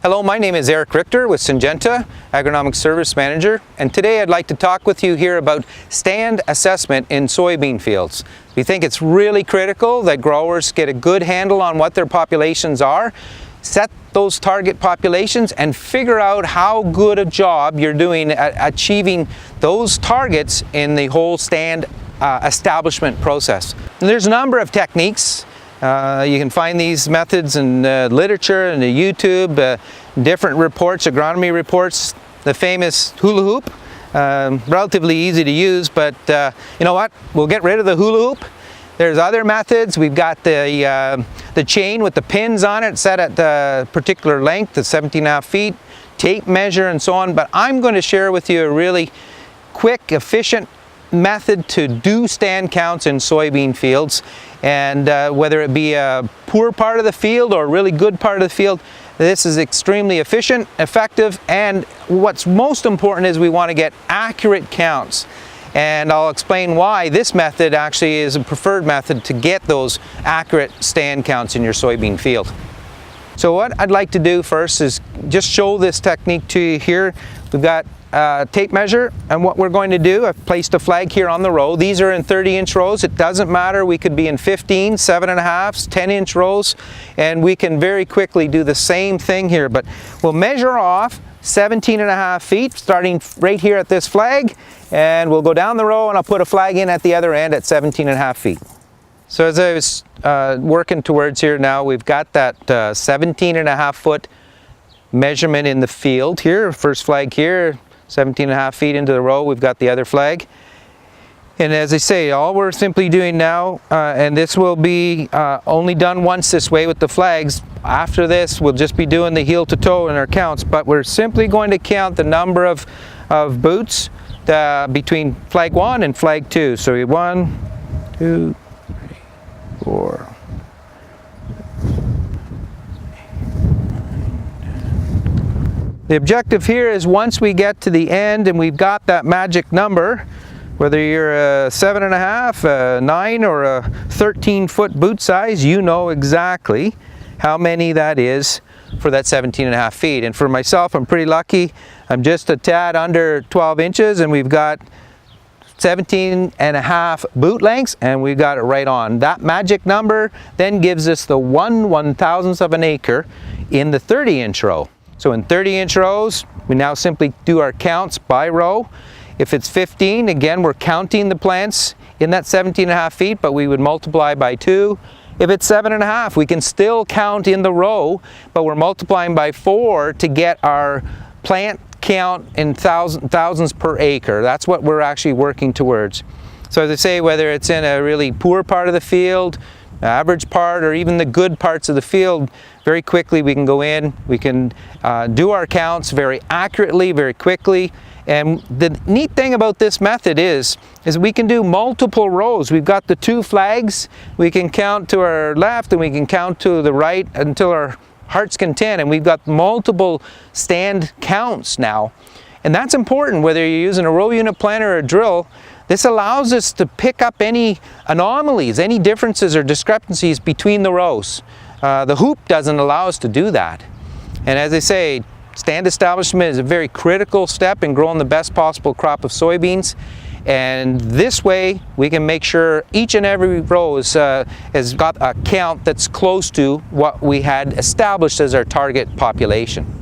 Hello, my name is Eric Richter with Syngenta, Agronomic Service Manager, and today I'd like to talk with you here about stand assessment in soybean fields. We think it's really critical that growers get a good handle on what their populations are, set those target populations, and figure out how good a job you're doing at achieving those targets in the whole stand establishment process. And there's a number of techniques. You can find these methods in literature and YouTube, different reports, agronomy reports, the famous hula hoop, relatively easy to use, but you know what, we'll get rid of the hula hoop. There's other methods. We've got the chain with the pins on it set at the particular length, the 17.5 feet, tape measure and so on, but I'm going to share with you a really quick, efficient method to do stand counts in soybean fields, and whether it be a poor part of the field or a really good part of the field, this is extremely efficient, effective, and what's most important is we want to get accurate counts. And I'll explain why this method actually is a preferred method to get those accurate stand counts in your soybean field. So what I'd like to do first is just show this technique to you here. We've got tape measure, and what we're going to do, I've placed a flag here on the row. These are in 30-inch rows. It doesn't matter, we could be in 15, 7.5, 10-inch rows, and we can very quickly do the same thing here, but we'll measure off 17.5 feet starting right here at this flag, and we'll go down the row and I'll put a flag in at the other end at 17.5 feet. So as I was working towards here now, we've got that 17.5 foot measurement in the field here, first flag here, 17.5 feet into the row, we've got the other flag. And as I say, all we're simply doing now, and this will be only done once this way with the flags. After this, we'll just be doing the heel to toe in our counts, but we're simply going to count the number of boots between flag 1 and flag 2. So we 1, 2, 3, 4. The objective here is once we get to the end and we've got that magic number, whether you're a 7.5, a 9, or a 13-foot boot size, you know exactly how many that is for that 17.5 feet. And for myself, I'm pretty lucky. I'm just a tad under 12 inches and we've got 17.5 boot lengths, and we've got it right on. That magic number then gives us the 1/1000th of an acre in the 30-inch row. So in 30-inch rows, we now simply do our counts by row. If it's 15, again, we're counting the plants in that 17.5 feet, but we would multiply by 2. If it's 7.5, we can still count in the row, but we're multiplying by 4 to get our plant count in thousands per acre. That's what we're actually working towards. So as I say, whether it's in a really poor part of the field, average part, or even the good parts of the field, very quickly we can go in, we can do our counts very accurately, very quickly. And the neat thing about this method is we can do multiple rows. We've got the 2 flags, we can count to our left and we can count to the right until our heart's content, and we've got multiple stand counts now. And that's important whether you're using a row unit planter or a drill. This allows us to pick up any anomalies, any differences or discrepancies between the rows. The hoop doesn't allow us to do that. And as I say, stand establishment is a very critical step in growing the best possible crop of soybeans. And this way, we can make sure each and every row has got a count that's close to what we had established as our target population.